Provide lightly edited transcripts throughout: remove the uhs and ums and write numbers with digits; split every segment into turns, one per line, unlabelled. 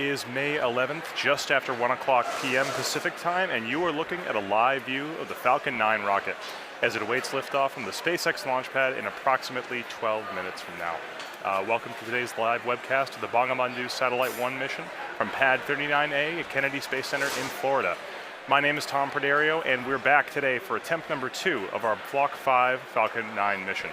is May 11th, just after 1 o'clock p.m. Pacific time, and you are looking at a live view of the Falcon 9 rocket as it awaits liftoff from the SpaceX launch pad in approximately 12 minutes from now. Welcome to today's live webcast of the Bangabandhu Satellite-1 mission from Pad 39A at Kennedy Space Center in Florida. My name is Tom Perderio, and we're back today for attempt number 2 of our Block 5 Falcon 9 mission.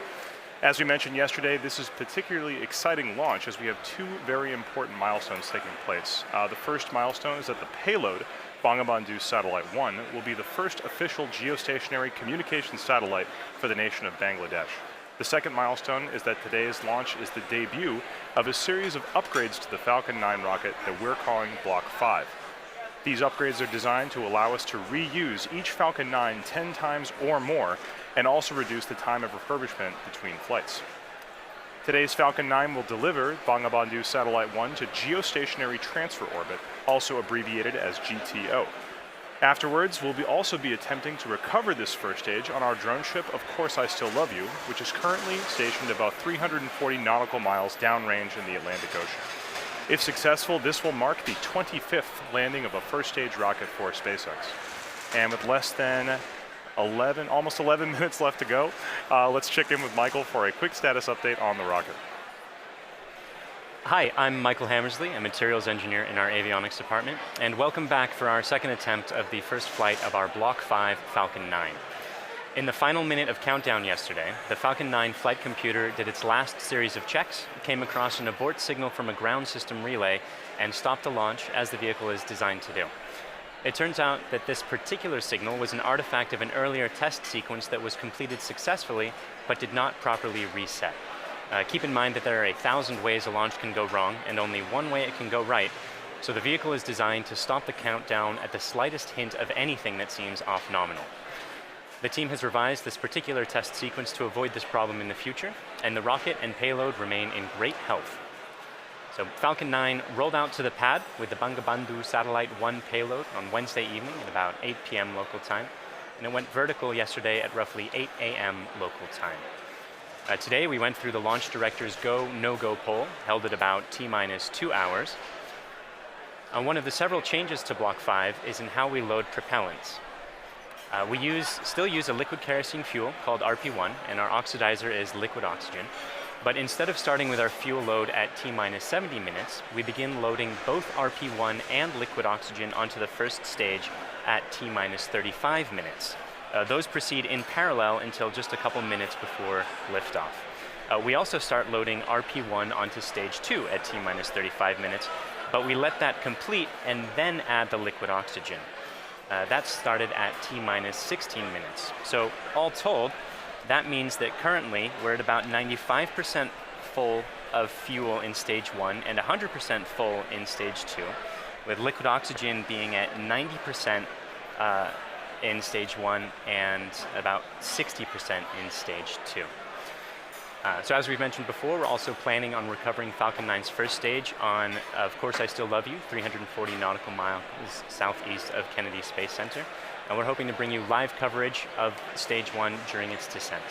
As we mentioned yesterday, this is a particularly exciting launch as we have 2 very important milestones taking place. The first milestone is that the payload, Bangabandhu Satellite-1, will be the first official geostationary communications satellite for the nation of Bangladesh. The second milestone is that today's launch is the debut of a series of upgrades to the Falcon 9 rocket that we're calling Block 5. These upgrades are designed to allow us to reuse each Falcon 9 10 times or more, and also reduce the time of refurbishment between flights. Today's Falcon 9 will deliver Bangabandhu Satellite-1 to geostationary transfer orbit, also abbreviated as GTO. Afterwards, we'll also be attempting to recover this first stage on our drone ship, Of Course I Still Love You, which is currently stationed about 340 nautical miles downrange in the Atlantic Ocean. If successful, this will mark the 25th landing of a first stage rocket for SpaceX. And with less than almost 11 minutes left to go, let's check in with Michael for a quick status update on the rocket.
Hi, I'm Michael Hammersley, a materials engineer in our avionics department, and welcome back for our second attempt of the first flight of our Block 5 Falcon 9. In the final minute of countdown yesterday, the Falcon 9 flight computer did its last series of checks, came across an abort signal from a ground system relay, and stopped the launch as the vehicle is designed to do. It turns out that this particular signal was an artifact of an earlier test sequence that was completed successfully, but did not properly reset. Keep in mind that there are 1,000 ways a launch can go wrong, and only one way it can go right, so the vehicle is designed to stop the countdown at the slightest hint of anything that seems off nominal. The team has revised this particular test sequence to avoid this problem in the future, and the rocket and payload remain in great health. So Falcon 9 rolled out to the pad with the Bangabandhu Satellite-1 payload on Wednesday evening at about 8 p.m. local time, and it went vertical yesterday at roughly 8 a.m. local time. Today we went through the launch director's go, no-go poll, held at about T-minus 2 hours. One of the several changes to Block 5 is in how we load propellants. We still use a liquid kerosene fuel called RP1, and our oxidizer is liquid oxygen. But instead of starting with our fuel load at T-minus 70 minutes, we begin loading both RP1 and liquid oxygen onto the first stage at T-minus 35 minutes. Those proceed in parallel until just a couple minutes before liftoff. We also start loading RP1 onto stage 2 at T-minus 35 minutes, but we let that complete and then add the liquid oxygen. That started at T-minus 16 minutes. So all told, that means that currently we're at about 95% full of fuel in stage 1 and 100% full in stage 2, with liquid oxygen being at 90% in stage 1 and about 60% in stage 2. So as we've mentioned before, we're also planning on recovering Falcon 9's first stage on Of Course I Still Love You, 340 nautical miles southeast of Kennedy Space Center. And we're hoping to bring you live coverage of stage 1 during its descent.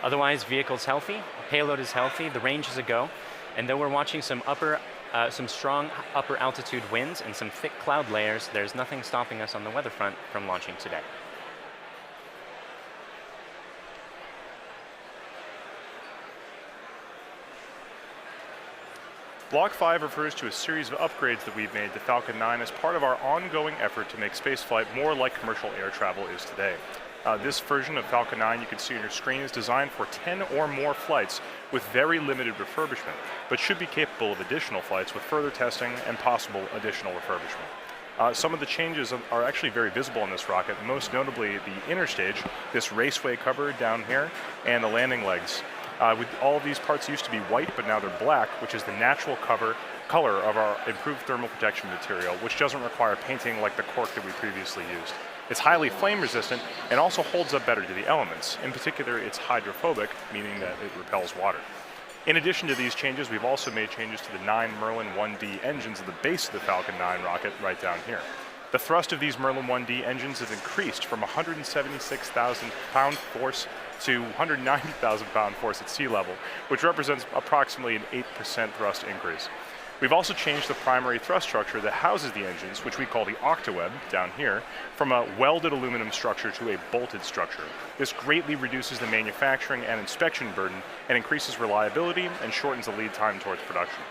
Otherwise, vehicle's healthy, payload is healthy, the range is a go, and though we're watching some strong upper altitude winds and some thick cloud layers, there's nothing stopping us on the weather front from launching today.
Block 5 refers to a series of upgrades that we've made to Falcon 9 as part of our ongoing effort to make spaceflight more like commercial air travel is today. This version of Falcon 9 you can see on your screen is designed for 10 or more flights with very limited refurbishment, but should be capable of additional flights with further testing and possible additional refurbishment. Some of the changes are actually very visible in this rocket, most notably the inner stage, this raceway cover down here, and the landing legs. All of these parts used to be white, but now they're black, which is the natural color of our improved thermal protection material, which doesn't require painting like the cork that we previously used. It's highly flame resistant and also holds up better to the elements. In particular, it's hydrophobic, meaning that it repels water. In addition to these changes, we've also made changes to the 9 Merlin 1D engines at the base of the Falcon 9 rocket right down here. The thrust of these Merlin 1D engines has increased from 176,000 pound force to 190,000 pound force at sea level, which represents approximately an 8% thrust increase. We've also changed the primary thrust structure that houses the engines, which we call the octaweb down here, from a welded aluminum structure to a bolted structure. This greatly reduces the manufacturing and inspection burden and increases reliability and shortens the lead time towards production.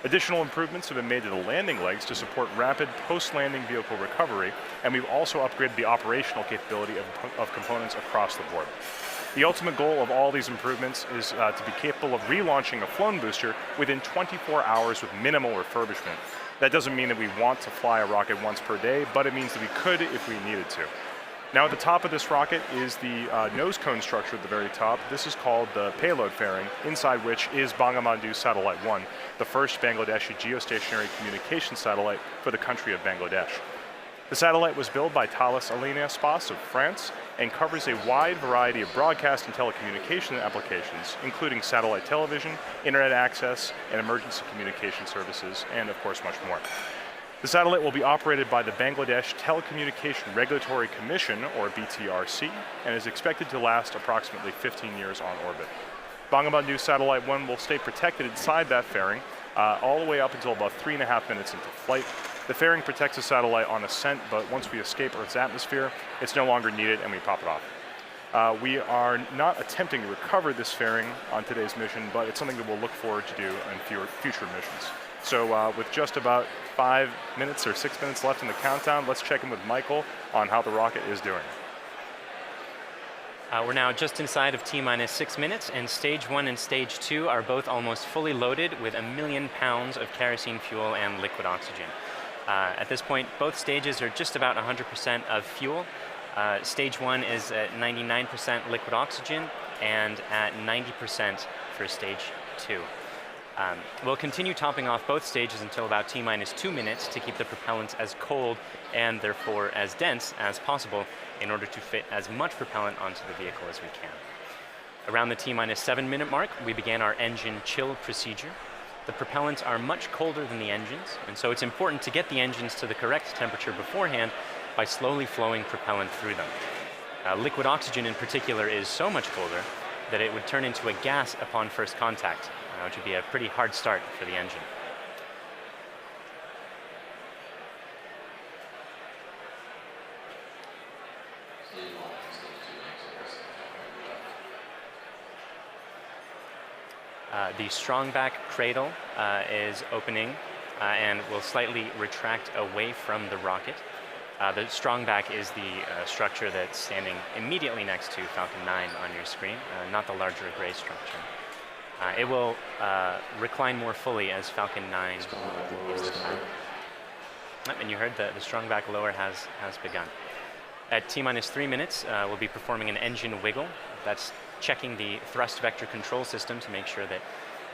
Additional improvements have been made to the landing legs to support rapid post-landing vehicle recovery, and we've also upgraded the operational capability of components across the board. The ultimate goal of all these improvements is to be capable of relaunching a flown booster within 24 hours with minimal refurbishment. That doesn't mean that we want to fly a rocket once per day, but it means that we could if we needed to. Now at the top of this rocket is the nose cone structure at the very top. This is called the payload fairing, inside which is Bangabandhu Satellite-1, the first Bangladeshi geostationary communication satellite for the country of Bangladesh. The satellite was built by Thales Alenia Space of France and covers a wide variety of broadcast and telecommunication applications, including satellite television, internet access, and emergency communication services, and of course much more. The satellite will be operated by the Bangladesh Telecommunication Regulatory Commission, or BTRC, and is expected to last approximately 15 years on orbit. Bangabandhu Satellite-1 will stay protected inside that fairing all the way up until about 3.5 minutes into flight. The fairing protects the satellite on ascent, but once we escape Earth's atmosphere, it's no longer needed and we pop it off. We are not attempting to recover this fairing on today's mission, but it's something that we'll look forward to do in future missions. So with just about 5 minutes or 6 minutes left in the countdown, let's check in with Michael on how the rocket is doing.
We're now just inside of T-minus 6 minutes, and Stage 1 and Stage 2 are both almost fully loaded with 1 million pounds of kerosene fuel and liquid oxygen. At this point, both stages are just about 100% of fuel. Stage 1 is at 99% liquid oxygen and at 90% for Stage 2. We'll continue topping off both stages until about T-minus 2 minutes to keep the propellants as cold and therefore as dense as possible in order to fit as much propellant onto the vehicle as we can. Around the T-minus 7 minute mark, we began our engine chill procedure. The propellants are much colder than the engines, and so it's important to get the engines to the correct temperature beforehand by slowly flowing propellant through them. Liquid oxygen in particular is so much colder that it would turn into a gas upon first contact, which would be a pretty hard start for the engine. The strongback cradle is opening and will slightly retract away from the rocket. The strongback is the structure that's standing immediately next to Falcon 9 on your screen, not the larger gray structure. It will recline more fully as Falcon 9 moves the time. And you heard the strongback lower has begun. At T-minus 3 minutes, we'll be performing an engine wiggle. That's checking the thrust vector control system to make sure that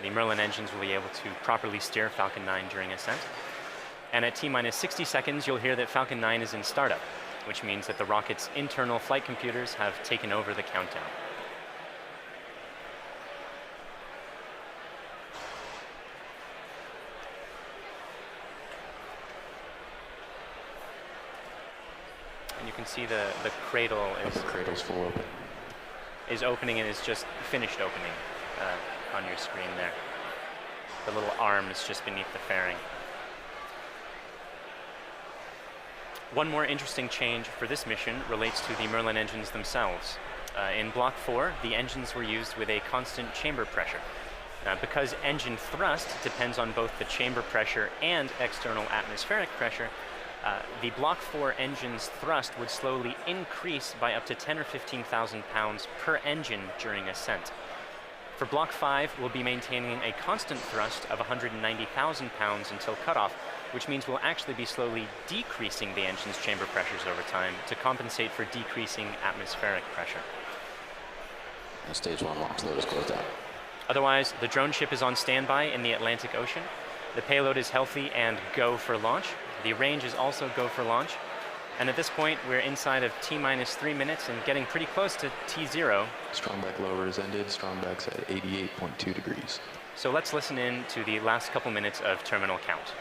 the Merlin engines will be able to properly steer Falcon 9 during ascent. And at T-minus 60 seconds, you'll hear that Falcon 9 is in startup, which means that the rocket's internal flight computers have taken over the countdown. And you can see the cradle is...
The cradle's full open.
Is opening and is just finished opening on your screen there. The little arm is just beneath the fairing. One more interesting change for this mission relates to the Merlin engines themselves. In Block 4, the engines were used with a constant chamber pressure. Because engine thrust depends on both the chamber pressure and external atmospheric pressure, the Block 4 engine's thrust would slowly increase by up to 10 or 15,000 pounds per engine during ascent. For Block 5, we'll be maintaining a constant thrust of 190,000 pounds until cutoff, which means we'll actually be slowly decreasing the engine's chamber pressures over time to compensate for decreasing atmospheric pressure.
Stage 1 launch load is closed out.
Otherwise, the drone ship is on standby in the Atlantic Ocean. The payload is healthy and go for launch. The range is also go for launch. And at this point, we're inside of T-minus 3 minutes and getting pretty close to T0.
Strongback lower is ended. Strongback's at 88.2 degrees.
So let's listen in to the last couple minutes of terminal count.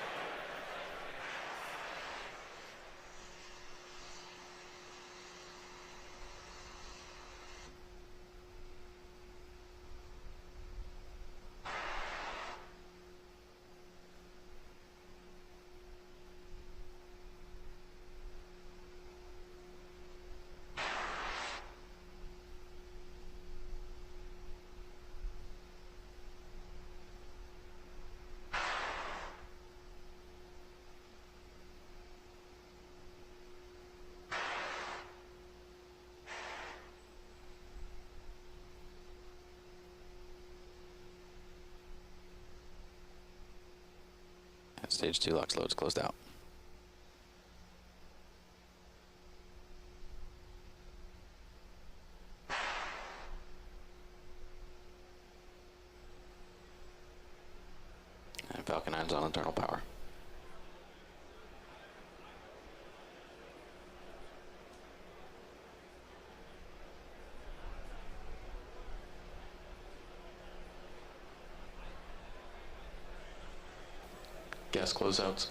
Stage 2 LOX loads closed out. And Falcon 9's on internal power. Gas closeouts.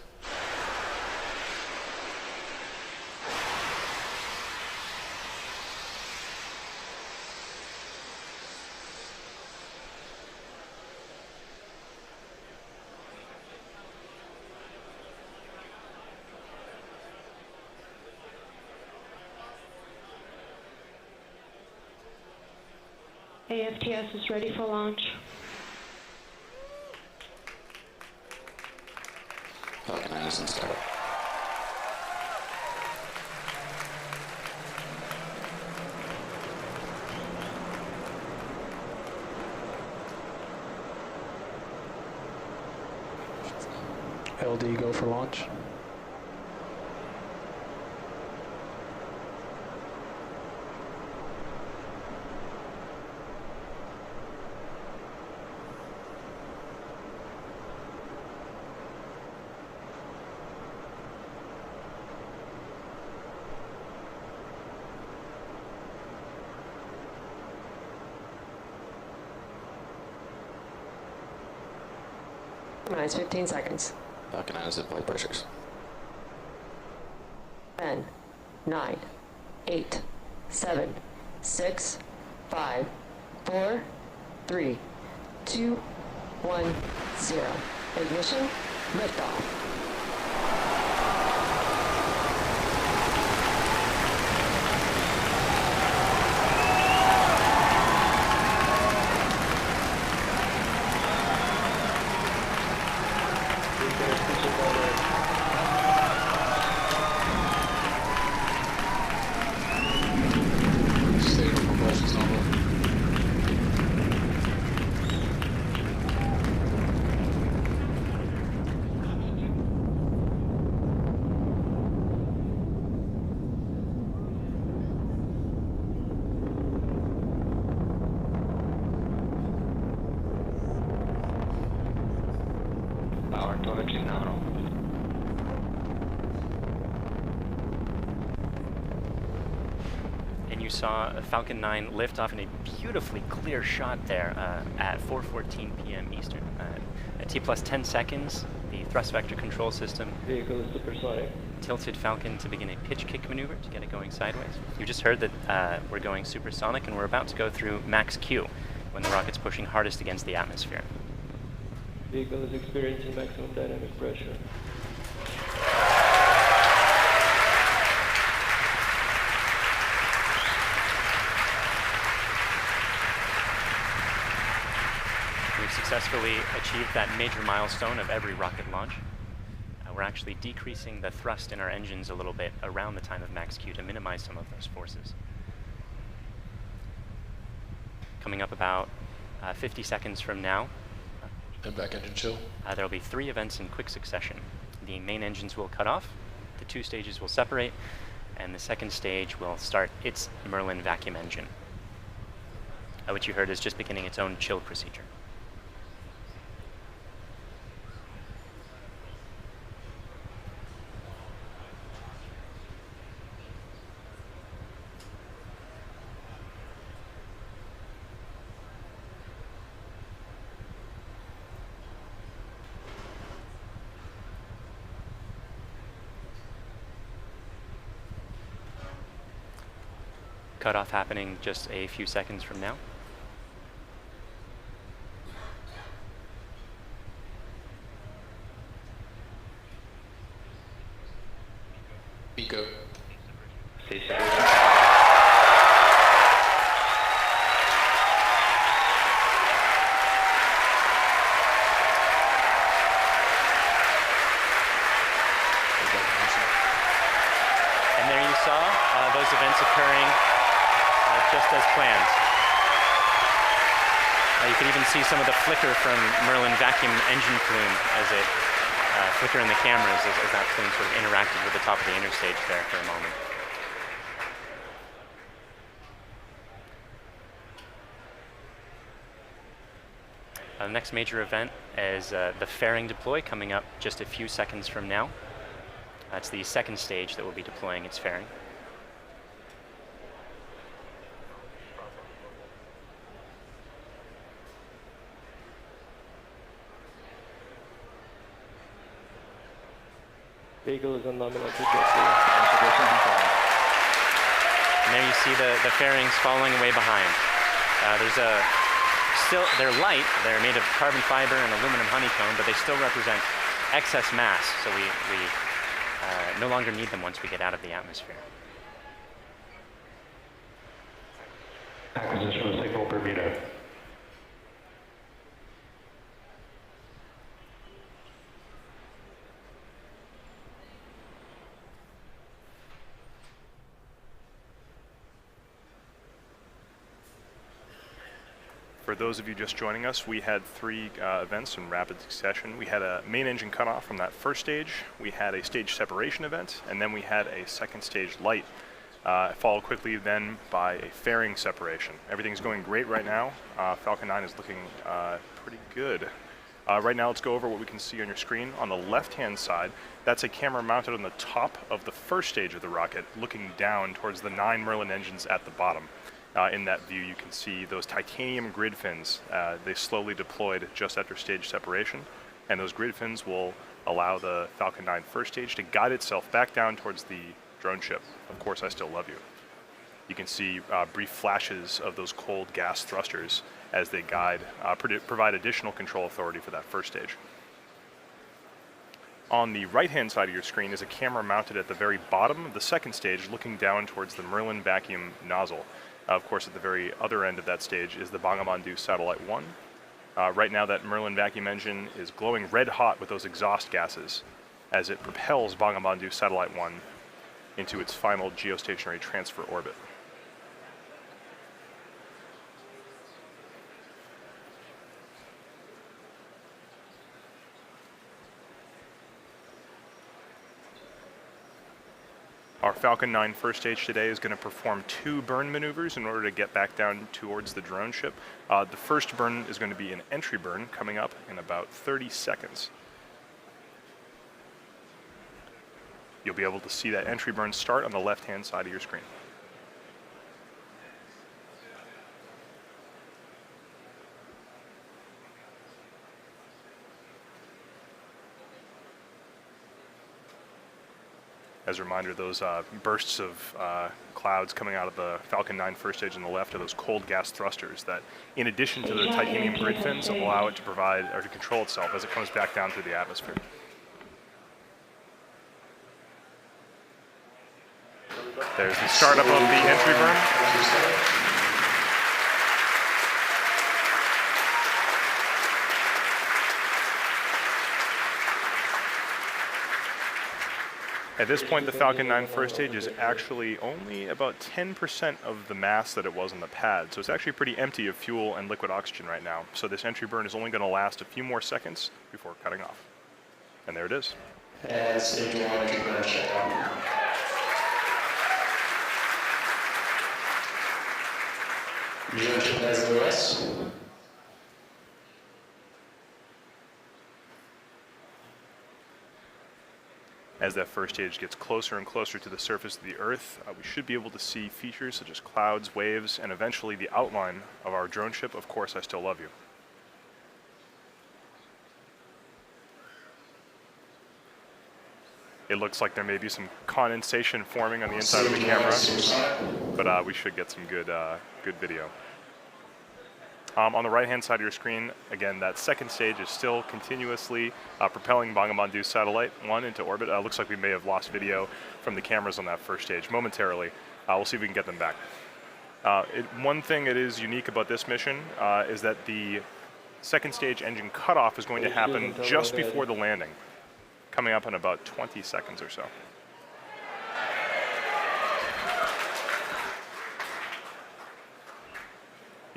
AFTS is ready for launch.
Falcon 9 is in startup.
LD go for launch.
Minus 15 seconds.
Falcon 9 is at flight pressures.
10, 9, 8, 7, 6, 5, 4, 3, 2, 1, 0. Ignition, liftoff.
Stable propulsion's normal.
Power telemetry nominal.
And you saw a Falcon 9 lift off in a beautifully clear shot there at 4:14 p.m. Eastern. At T plus 10 seconds, the thrust vector control system
Vehicle is supersonic.
tilted Falcon to begin a pitch kick maneuver to get it going sideways. You just heard that we're going supersonic and we're about to go through max Q when the rocket's pushing hardest against the atmosphere.
Vehicle is experiencing maximum dynamic pressure.
We've successfully achieved that major milestone of every rocket launch. We're actually decreasing the thrust in our engines a little bit around the time of max Q to minimize some of those forces. Coming up about 50 seconds from now,
And back engine chill.
there will be 3 events in quick succession. The main engines will cut off, the 2 stages will separate, and the second stage will start its Merlin vacuum engine, which you heard is just beginning its own chill procedure. Cutoff happening just a few seconds from now.
Pico.
Stay safe.
And there you saw those events occurring just as planned. You could even see some of the flicker from Merlin vacuum engine plume as it flicker in the cameras as that plane sort of interacted with the top of the interstage there for a moment. The next major event is the fairing deploy coming up just a few seconds from now. That's the second stage that will be deploying its fairing.
Vehicle is on nominal trajectory.
And there you see the fairings falling away behind. They're light, they're made of carbon fiber and aluminum honeycomb, but they still represent excess mass, so we no longer need them once we get out of the atmosphere.
Acquisition of signal Bermuda.
For those of you just joining us, we had three events in rapid succession. We had a main engine cutoff from that first stage, we had a stage separation event, and then we had a second stage light, followed quickly then by a fairing separation. Everything's going great right now. Falcon 9 is looking pretty good. Right now, let's go over what we can see on your screen. On the left-hand side, that's a camera mounted on the top of the first stage of the rocket, looking down towards the 9 Merlin engines at the bottom. In that view, you can see those titanium grid fins. They slowly deployed just after stage separation, and those grid fins will allow the Falcon 9 first stage to guide itself back down towards the drone ship. Of course, I still love you. You can see brief flashes of those cold gas thrusters as they guide, provide additional control authority for that first stage. On the right-hand side of your screen is a camera mounted at the very bottom of the second stage, looking down towards the Merlin vacuum nozzle. Of course, at the very other end of that stage is the Bangabandhu Satellite-1. Right now, that Merlin vacuum engine is glowing red hot with those exhaust gases as it propels Bangabandhu Satellite-1 into its final geostationary transfer orbit. Our Falcon 9 first stage today is going to perform 2 burn maneuvers in order to get back down towards the drone ship. The first burn is going to be an entry burn coming up in about 30 seconds. You'll be able to see that entry burn start on the left-hand side of your screen. As a reminder, those bursts of clouds coming out of the Falcon 9 first stage on the left are those cold gas thrusters that, in addition to the titanium grid fins, allow it to provide or to control itself as it comes back down through the atmosphere. There's the startup of the entry burn. At this point, the Falcon 9 first stage is actually only about 10% of the mass that it was on the pad, so it's actually pretty empty of fuel and liquid oxygen right now. So this entry burn is only going to last a few more seconds before cutting off. And there it is.
And stage 1 entry burn checkout. Drone ship has OS.
As that first stage gets closer and closer to the surface of the Earth, we should be able to see features such as clouds, waves, and eventually the outline of our drone ship, Of Course I Still Love You. It looks like there may be some condensation forming on the inside of the camera, but we should get some good video. On the right-hand side of your screen, again, that second stage is still continuously propelling Bangabandhu Satellite-1 into orbit. Looks like we may have lost video from the cameras on that first stage momentarily. We'll see if we can get them back. One thing that is unique about this mission is that the second stage engine cutoff is going to happen just before the landing, coming up in about 20 seconds or so.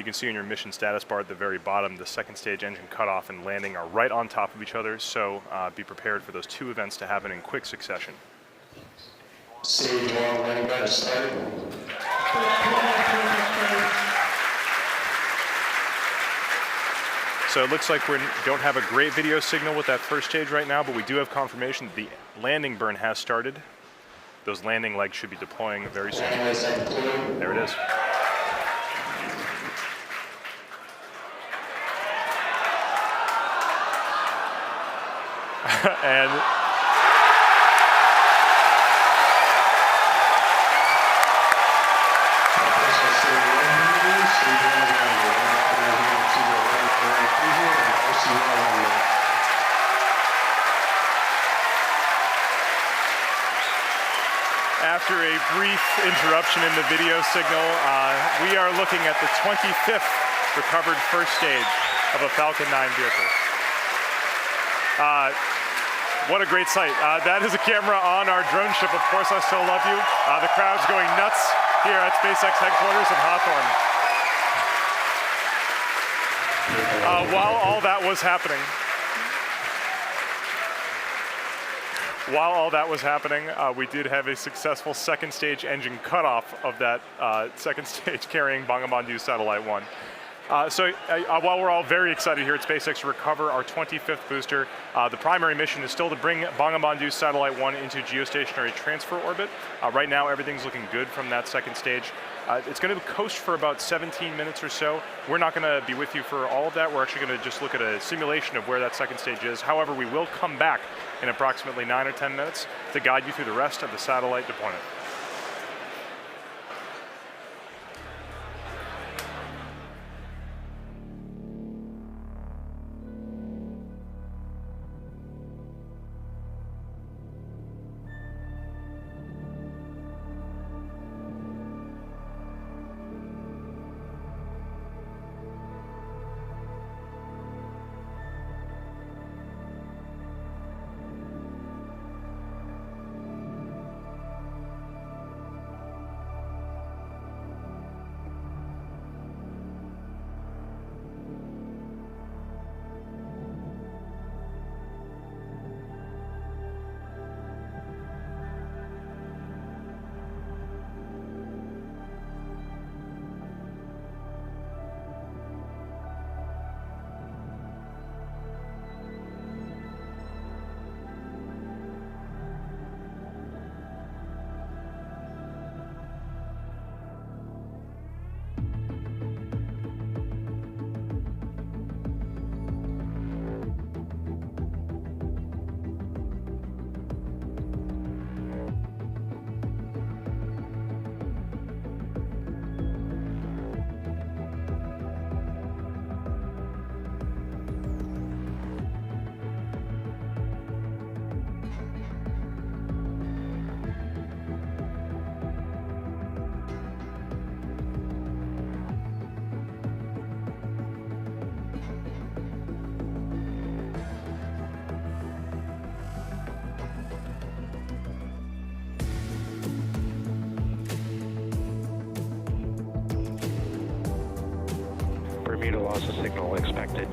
You can see in your mission status bar at the very bottom, the second stage engine cutoff and landing are right on top of each other, so be prepared for those two events to happen in quick succession.
Stage 1 landing pad is started.
So it looks like we don't have a great video signal with that first stage right now, but we do have confirmation that the landing burn has started. Those landing legs should be deploying very soon.
Landing legs have deployed.
There it is. And after a brief interruption in the video signal, we are looking at the 25th recovered first stage of a Falcon 9 vehicle. What a great sight. That is a camera on our drone ship, Of Course I Still Love You. The crowd's going nuts here at SpaceX headquarters in Hawthorne. While all that was happening, we did have a successful second stage engine cutoff of that second stage carrying Bangabandhu Satellite-1. While we're all very excited here at SpaceX to recover our 25th booster, the primary mission is still to bring Bangabandhu Satellite-1 into geostationary transfer orbit. Right now, everything's looking good from that second stage. It's going to coast for about 17 minutes or so. We're not going to be with you for all of that. We're actually going to just look at a simulation of where that second stage is. However, we will come back in approximately 9 or 10 minutes to guide you through the rest of the satellite deployment.
Bermuda loss of signal expected.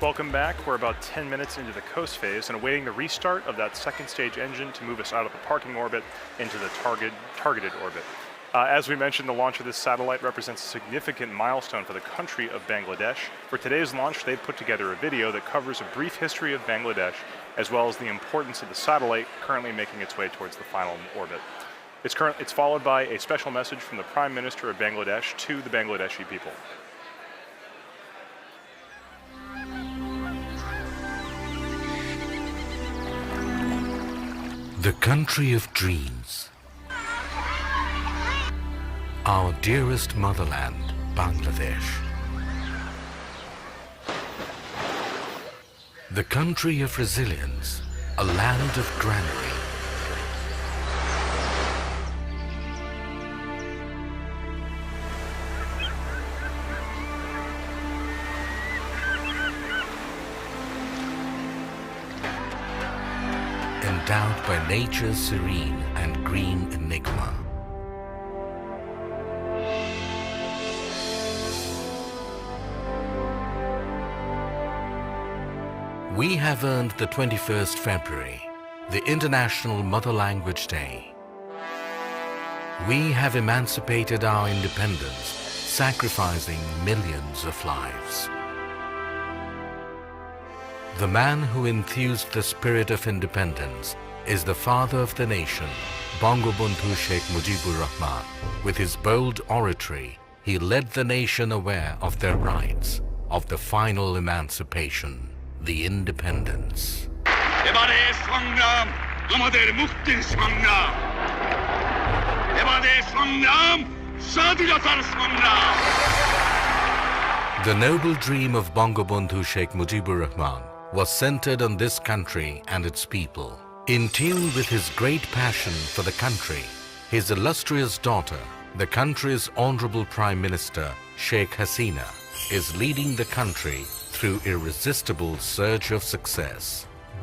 Welcome back. We're about 10 minutes into the coast phase and awaiting the restart of that second stage engine to move us out of the parking orbit into the targeted orbit. As we mentioned, the launch of this satellite represents a significant milestone for the country of Bangladesh. For today's launch, they've put together a video that covers a brief history of Bangladesh, as well as the importance of the satellite currently making its way towards the final orbit. It's followed by a special message from the Prime Minister of Bangladesh to the Bangladeshi people.
The country of dreams. Our dearest motherland, Bangladesh. The country of resilience, a land of granary. Endowed by nature's serene and green enigma. We have earned the 21st February, the International Mother Language Day. We have emancipated our independence, sacrificing millions of lives. The man who enthused the spirit of independence is the father of the nation, Bangabandhu Sheikh Mujibur Rahman. With his bold oratory, he led the nation aware of their rights, of the final emancipation, the independence.
এবারে সংগ্রাম আমাদের মুক্তির সংগ্রাম এবারে সংগ্রাম স্বাধীনতার সংগ্রাম
The noble dream of Bangabandhu Sheikh Mujibur Rahman was centered on this country and its people. In tune with his great passion for the country, his illustrious daughter, the country's Honorable Prime Minister Sheikh Hasina, is leading the country through irresistible surge of success.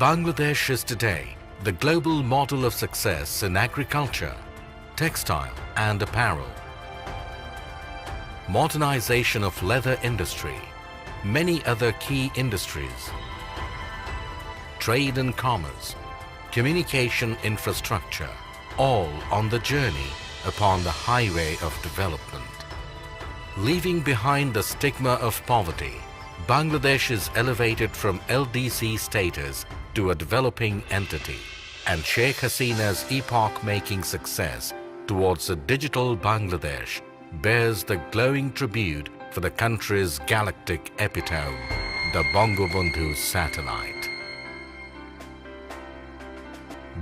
Bangladesh is today the global model of success in agriculture, textile and apparel, modernization of leather industry, many other key industries, trade and commerce, communication infrastructure, all on the journey upon the highway of development. Leaving behind the stigma of poverty, Bangladesh is elevated from LDC status to a developing entity, and Sheikh Hasina's epoch-making success towards a digital Bangladesh bears the glowing tribute for the country's galactic epitome, the Bangabandhu Satellite.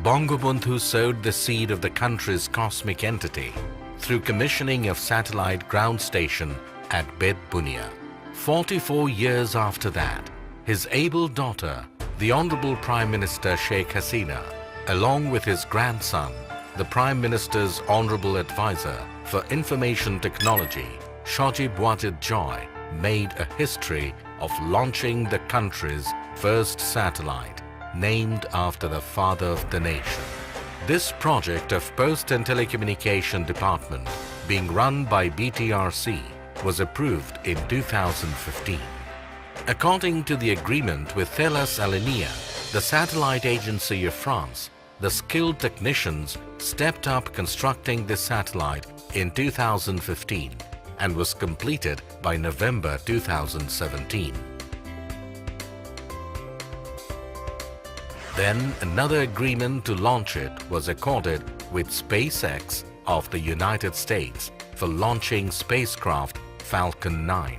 Bangabandhu sowed the seed of the country's cosmic entity through commissioning of satellite ground station at Bed Bunia. 44 years after that, his able daughter, the Honorable Prime Minister Sheikh Hasina, along with his grandson, the Prime Minister's Honorable Advisor for Information Technology, Shajib Wajid Joy, made a history of launching the country's first satellite, named after the father of the nation. This project of Post and Telecommunication Department, being run by BTRC, was approved in 2015. According to the agreement with Thales Alenia, the satellite agency of France, the skilled technicians stepped up constructing this satellite in 2015 and was completed by November 2017. Then another agreement to launch it was accorded with SpaceX of the United States for launching spacecraft Falcon 9.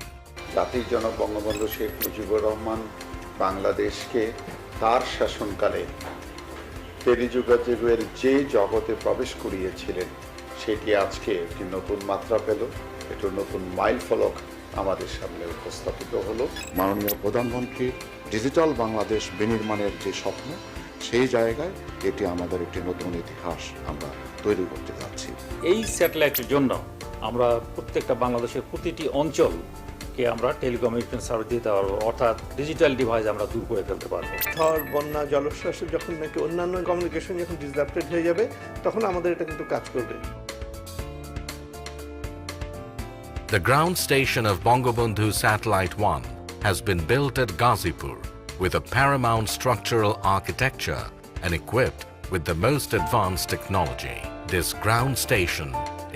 জাতির জনক বঙ্গবন্ধু শেখ মুজিবুর রহমান বাংলাদেশকে তার শাসনকালে টেলিযোগাযোগের যে জগতে প্রবেশ করিয়েছিলেন সেটি আজকে একটি নতুন মাত্রা পেল, একটি নতুন মাইলফলক আমাদের সামনে উপস্থাপিত হলো। মাননীয় প্রধানমন্ত্রীর ডিজিটাল বাংলাদেশ বিনির্মাণের যে স্বপ্ন, সেই জায়গায় এটি আমাদের একটি নতুন ইতিহাস আমরা তৈরি করতে যাচ্ছি।
এই স্যাটেলাইটের জন্য আমরা প্রত্যেকটা বাংলাদেশের প্রতিটি অঞ্চলকে আমরা টেলিকমিউনিকেশন সার্ভিস দিতে পারবো, অর্থাৎ ডিজিটাল ডিভাইস আমরা দূর করে ফেলতে পারবো।
ঝড়, বন্যা, জলোচ্ছ্বাস যখন নাকি অন্যান্য কমিউনিকেশন যখন ডিসরাপ্টেড হয়ে যাবে, তখন আমাদের এটা কিন্তু কাজ করবে।
The ground station of Bangabandhu Satellite-1 has been built at Ghazipur with a paramount structural architecture and equipped with the most advanced technology. This ground station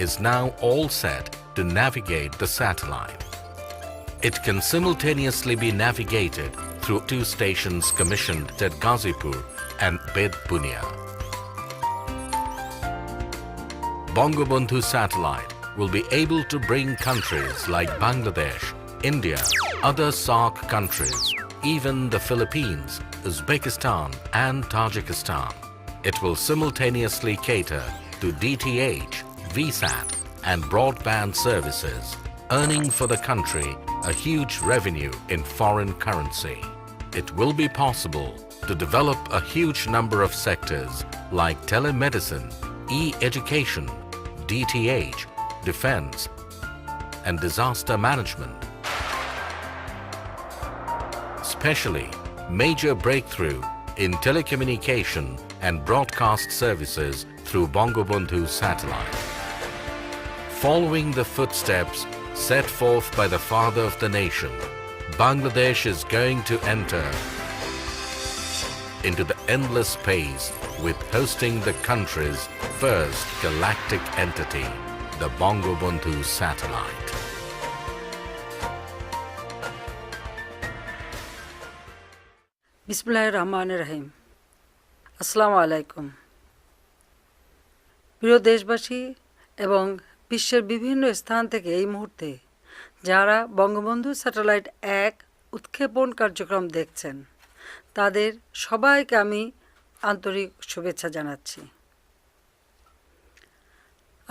is now all set to navigate the satellite. It can simultaneously be navigated through 2 stations commissioned at Ghazipur and Bed Bunia. Bangabandhu Satellite will be able to bring countries like Bangladesh, India, other SAARC countries, even the Philippines, Uzbekistan and Tajikistan. It will simultaneously cater to DTH, VSAT and broadband services, earning for the country a huge revenue in foreign currency. It will be possible to develop a huge number of sectors like telemedicine, e-education, DTH, defense, and disaster management. Especially major breakthrough in telecommunication and broadcast services through Bangabandhu Satellite. Following the footsteps set forth by the father of the nation, Bangladesh is going to enter into the endless space with hosting the country's first galactic entity, the Bangabandhu Satellite.
বিসমিল্লাহির রহমানির রহিম। আসসালামু আলাইকুম। প্রিয় দেশবাসী এবং বিশ্বের বিভিন্ন স্থান থেকে এই মুহূর্তে যারা বঙ্গবন্ধু স্যাটেলাইট 1 উৎক্ষেপণ কার্যক্রম দেখছেন তাদের সবাইকে আমি আন্তরিক শুভেচ্ছা জানাচ্ছি।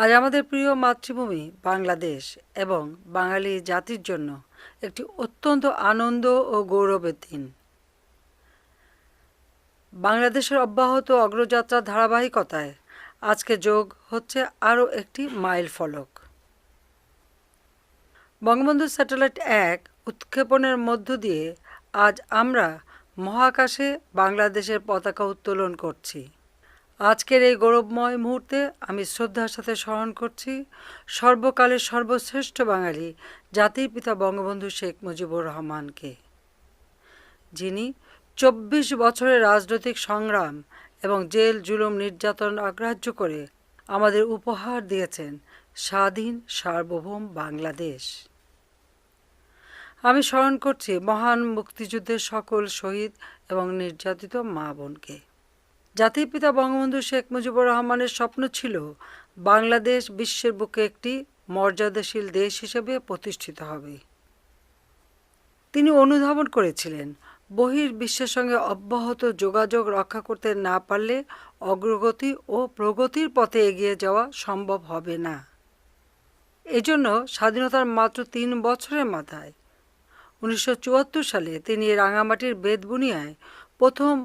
আজ আমাদের প্রিয় মাতৃভূমি বাংলাদেশ এবং বাঙালি জাতির জন্য একটি অত্যন্ত আনন্দ ও গৌরবের দিন। বাংলাদেশের অব্যাহত অগ্রযাত্রার ধারাবাহিকতায় আজকে যোগ হচ্ছে আরও একটি মাইল ফলক। বঙ্গবন্ধু স্যাটেলাইট 1 উৎক্ষেপণের মধ্য দিয়ে আজ আমরা মহাকাশে বাংলাদেশের পতাকা উত্তোলন করছি। আজকের এই গৌরবময় মুহূর্তে আমি শ্রদ্ধার সাথে স্মরণ করছি সর্বকালের সর্বশ্রেষ্ঠ বাঙালি জাতির পিতা বঙ্গবন্ধু শেখ মুজিবুর রহমানকে, যিনি 24 বছরের রাজনৈতিক সংগ্রাম এবং জেল জুলুম নির্যাতন অগ্রাহ্য করে আমাদের উপহার দিয়েছেন স্বাধীন সার্বভৌম বাংলাদেশ। আমি স্মরণ করছি মহান মুক্তিযুদ্ধের সকল শহীদ এবং নির্যাতিত মা বোনকে। জাতির পিতা বঙ্গবন্ধু শেখ মুজিবুর রহমানের স্বপ্ন ছিল বাংলাদেশ বিশ্বের বুকে একটি মর্যাদাশীল দেশ হিসেবে প্রতিষ্ঠিত হবে। তিনি অনুধাবন করেছিলেন বহির্বিশ্বের সঙ্গে অব্যাহত যোগাযোগ রক্ষা করতে না পারলে অগ্রগতি ও প্রগতির পথে এগিয়ে যাওয়া সম্ভব হবে না। এজন্য স্বাধীনতার মাত্র 3 বছরের মাথায় 1974 সালে তিনি রাঙামাটির বেতবুনিয়ায় প্রথম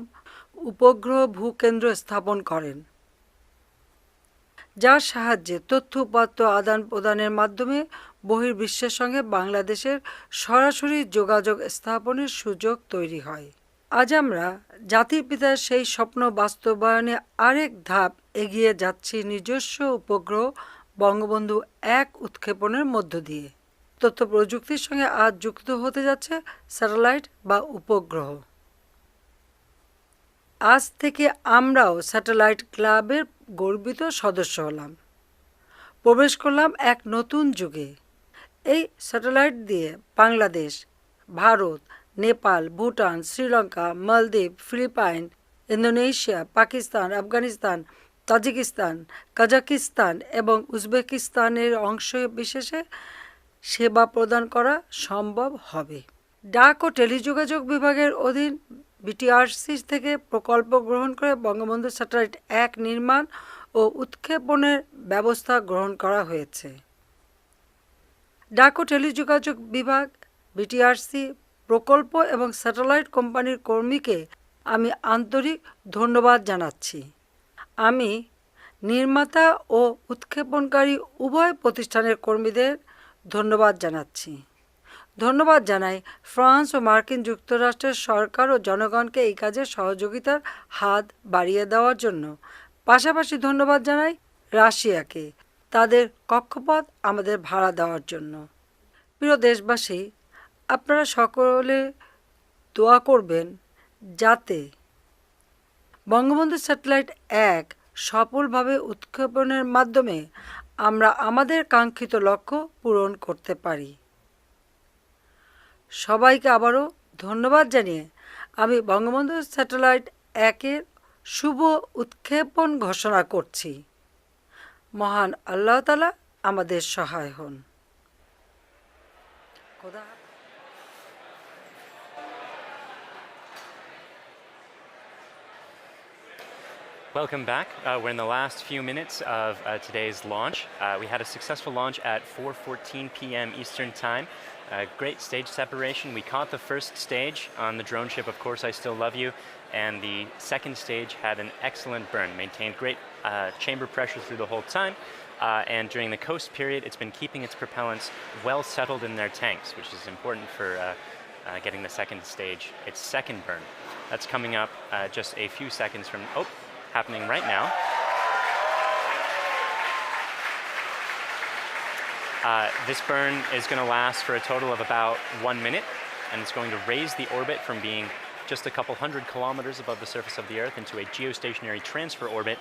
উপগ্রহ ভূকেন্দ্র স্থাপন করেন, যার সাহায্যে তথ্য উপাত্ত আদান প্রদানের মাধ্যমে বহির্বিশ্বের সঙ্গে বাংলাদেশের সরাসরি যোগাযোগ স্থাপনের সুযোগ তৈরি হয়। আজ আমরা জাতির পিতার সেই স্বপ্ন বাস্তবায়নে আরেক ধাপ এগিয়ে যাচ্ছি নিজস্ব উপগ্রহ বঙ্গবন্ধু 1 উৎক্ষেপণের মধ্য দিয়ে। তথ্য প্রযুক্তির সঙ্গে আজ যুক্ত হতে যাচ্ছে স্যাটেলাইট বা উপগ্রহ। আজ থেকে আমরাও স্যাটেলাইট ক্লাবের গর্বিত সদস্য হলাম, প্রবেশ করলাম এক নতুন যুগে। এই স্যাটেলাইট দিয়ে Bangladesh, Bharat, Nepal, Bhutan, Sri Lanka, Maldives, Philippines, Indonesia, Pakistan, Afghanistan, Tajikistan, Kazakhstan এবং উজবেকিস্তানের অংশ বিশেষে সেবা প্রদান করা সম্ভব হবে। ডাক ও টেলিযোগাযোগ বিভাগের অধীন বিটিআরসি থেকে প্রকল্প গ্রহণ করে বঙ্গবন্ধু স্যাটেলাইট 1 নির্মাণ ও উৎক্ষেপণের ব্যবস্থা গ্রহণ করা হয়েছে। ডাক ও টেলিযোগাযোগ বিভাগ, বিটিআরসি, প্রকল্প এবং স্যাটেলাইট কোম্পানির কর্মীকে আমি আন্তরিক ধন্যবাদ জানাচ্ছি। আমি নির্মাতা ও উৎক্ষেপণকারী উভয় প্রতিষ্ঠানের কর্মীদের ধন্যবাদ জানাচ্ছি। ধন্যবাদ জানাই ফ্রান্স ও মার্কিন যুক্তরাষ্ট্রের সরকার ও জনগণকে এই কাজে সহযোগিতার হাত বাড়িয়ে দেওয়ার জন্য। পাশাপাশি ধন্যবাদ জানাই রাশিয়াকে তাদের কক্ষপথ আমাদের ভাড়া দেওয়ার জন্য। প্রিয় দেশবাসী, আপনারা সকলে দোয়া করবেন যাতে বঙ্গবন্ধু স্যাটেলাইট 1 সফলভাবে উৎক্ষেপণের মাধ্যমে আমরা আমাদের কাঙ্ক্ষিত লক্ষ্য পূরণ করতে পারি। সবাইকে আবারও ধন্যবাদ জানিয়ে আমি বঙ্গবন্ধু স্যাটেলাইট 1-এর শুভ উৎক্ষেপণ ঘোষণা করছি। মহান আল্লাহ তাআলা আমাদের সহায় হন।
Welcome back. We're in the last few minutes of today's launch. We had a successful launch at 4:14 p.m. Eastern Time. Great stage separation. We caught the first stage on the drone ship, Of Course I Still Love You, and the second stage had an excellent burn, maintained great chamber pressure through the whole time, and during the coast period it's been keeping its propellants well settled in their tanks, which is important for getting the second stage, its second burn. That's coming up just a few seconds from, happening right now. This burn is going to last for a total of about 1 minute, and it's going to raise the orbit from being just a couple hundred kilometers above the surface of the Earth into a geostationary transfer orbit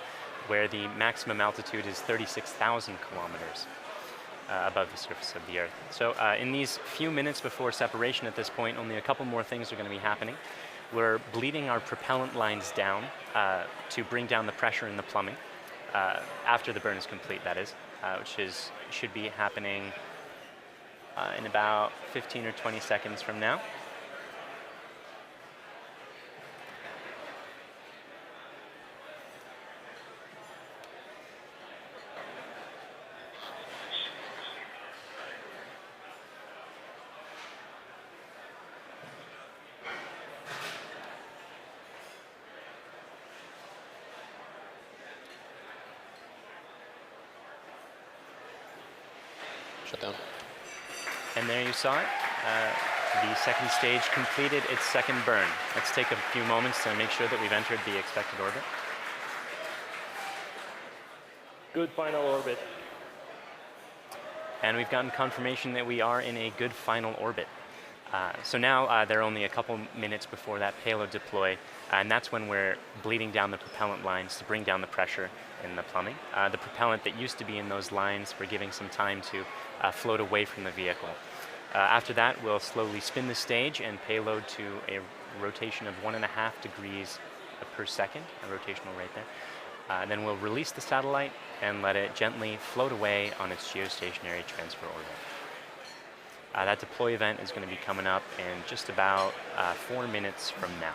where the maximum altitude is 36,000 kilometers above the surface of the Earth. So in these few minutes before separation at this point, only a couple more things are going to be happening. We're bleeding our propellant lines down to bring down the pressure in the plumbing after the burn is complete, that is, which should be happening in about 15 or 20 seconds from now.
Down.
And there you saw it. The second stage completed its second burn. Let's take a few moments to make sure that we've entered the expected orbit.
Good final orbit.
And we've gotten confirmation that we are in a good final orbit. So now there are only a couple minutes before that payload deploy, and that's when we're bleeding down the propellant lines to bring down the pressure in the plumbing. The propellant that used to be in those lines, we're giving some time to float away from the vehicle. After that, we'll slowly spin the stage and payload to a rotation of 1.5 degrees per second, a rotational rate there. Then we'll release the satellite and let it gently float away on its geostationary transfer orbit. That deploy event is going to be coming up in just about 4 minutes from now.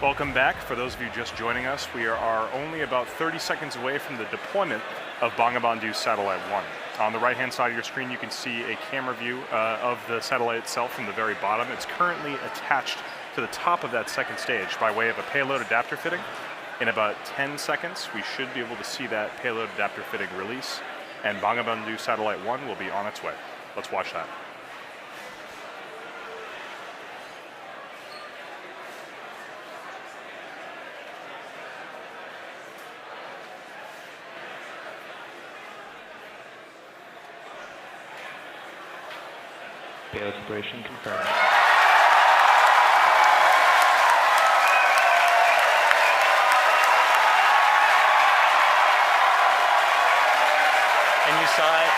Welcome back. For those of you just joining us, we are only about 30 seconds away from the deployment of Bangabandhu Satellite-1. On the right-hand side of your screen, you can see a camera view of the satellite itself from the very bottom. It's currently attached to the top of that second stage by way of a payload adapter fitting. In about 10 seconds, we should be able to see that payload adapter fitting release, and Bangabandhu Satellite-1 will be on its way. Let's watch that.
Payload separation confirmed.
And you saw it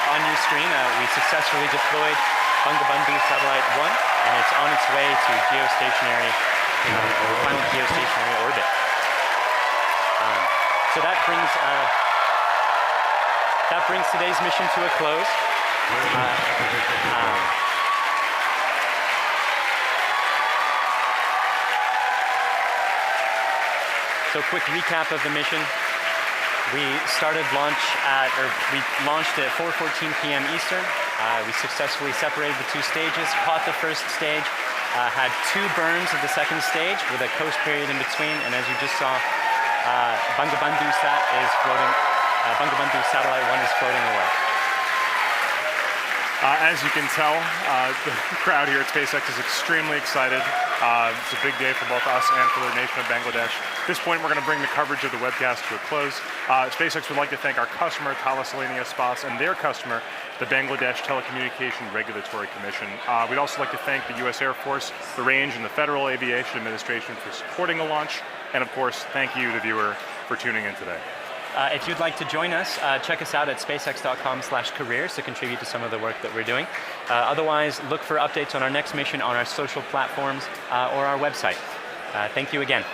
on your screen. We successfully deployed Bangabandhu Satellite-1, and it's on its way to geostationary, final geostationary orbit. So that brings today's mission to a close. So quick recap of the mission. We launched at 4:14 p.m. Eastern. We successfully separated the two stages, caught the first stage, had two burns of the second stage with a coast period in between, and as you just saw, Bangabandhu Satellite-1 is floating away.
As you can tell, the crowd here at SpaceX is extremely excited. It's a big day for both us and for the nation of Bangladesh. At this point, we're going to bring the coverage of the webcast to a close. SpaceX would like to thank our customer, Thalassania Spas, and their customer, the Bangladesh Telecommunication Regulatory Commission. We'd also like to thank the U.S. Air Force, the Range, and the Federal Aviation Administration for supporting the launch. And of course, thank you, the viewer, for tuning in today.
If you'd like to join us, check us out at spacex.com/careers to contribute to some of the work that we're doing. Otherwise, look for updates on our next mission on our social platforms or our website. Thank you again.